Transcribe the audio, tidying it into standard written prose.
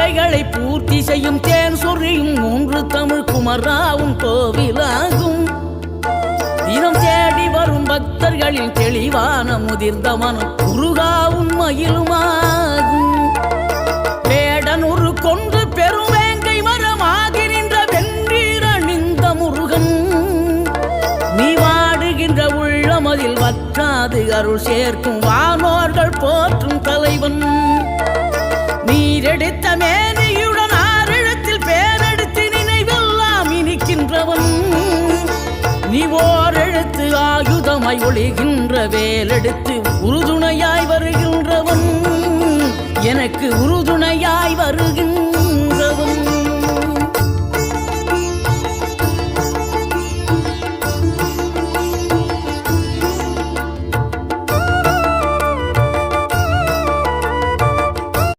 தேவைகளை பூர்த்தி செய்யும் தேன் சொரியும் மூன்று தமிழ் குமராவும் கோவிலாகும். தினம் தேடி வரும் பக்தர்களின் தெளிவான முதிர்ந்த மனம் முருகாவும் மயிலுமாகும். வேடனூறு கொண்டு பெருவேங்கை மரமாகி நின்ற வென்றீர் அணிந்த முருகன், நீ வாடுகின்ற உள்ளமதில் வற்றாது அருள் சேர்க்கும் வானோர்கள் போற்றும் தலைவன். நீரெடுத்த மேனியுடன் ஆறிடத்தில் பேரெடுத்து நினைவெல்லாம் இனிக்கின்றவன், நீ ஓரெழுத்து ஆயுதமாய் ஒளிகின்ற வேலெடுத்து உறுதுணையாய் வருகின்றவன், எனக்கு உறுதுணையாய் வருகின்ற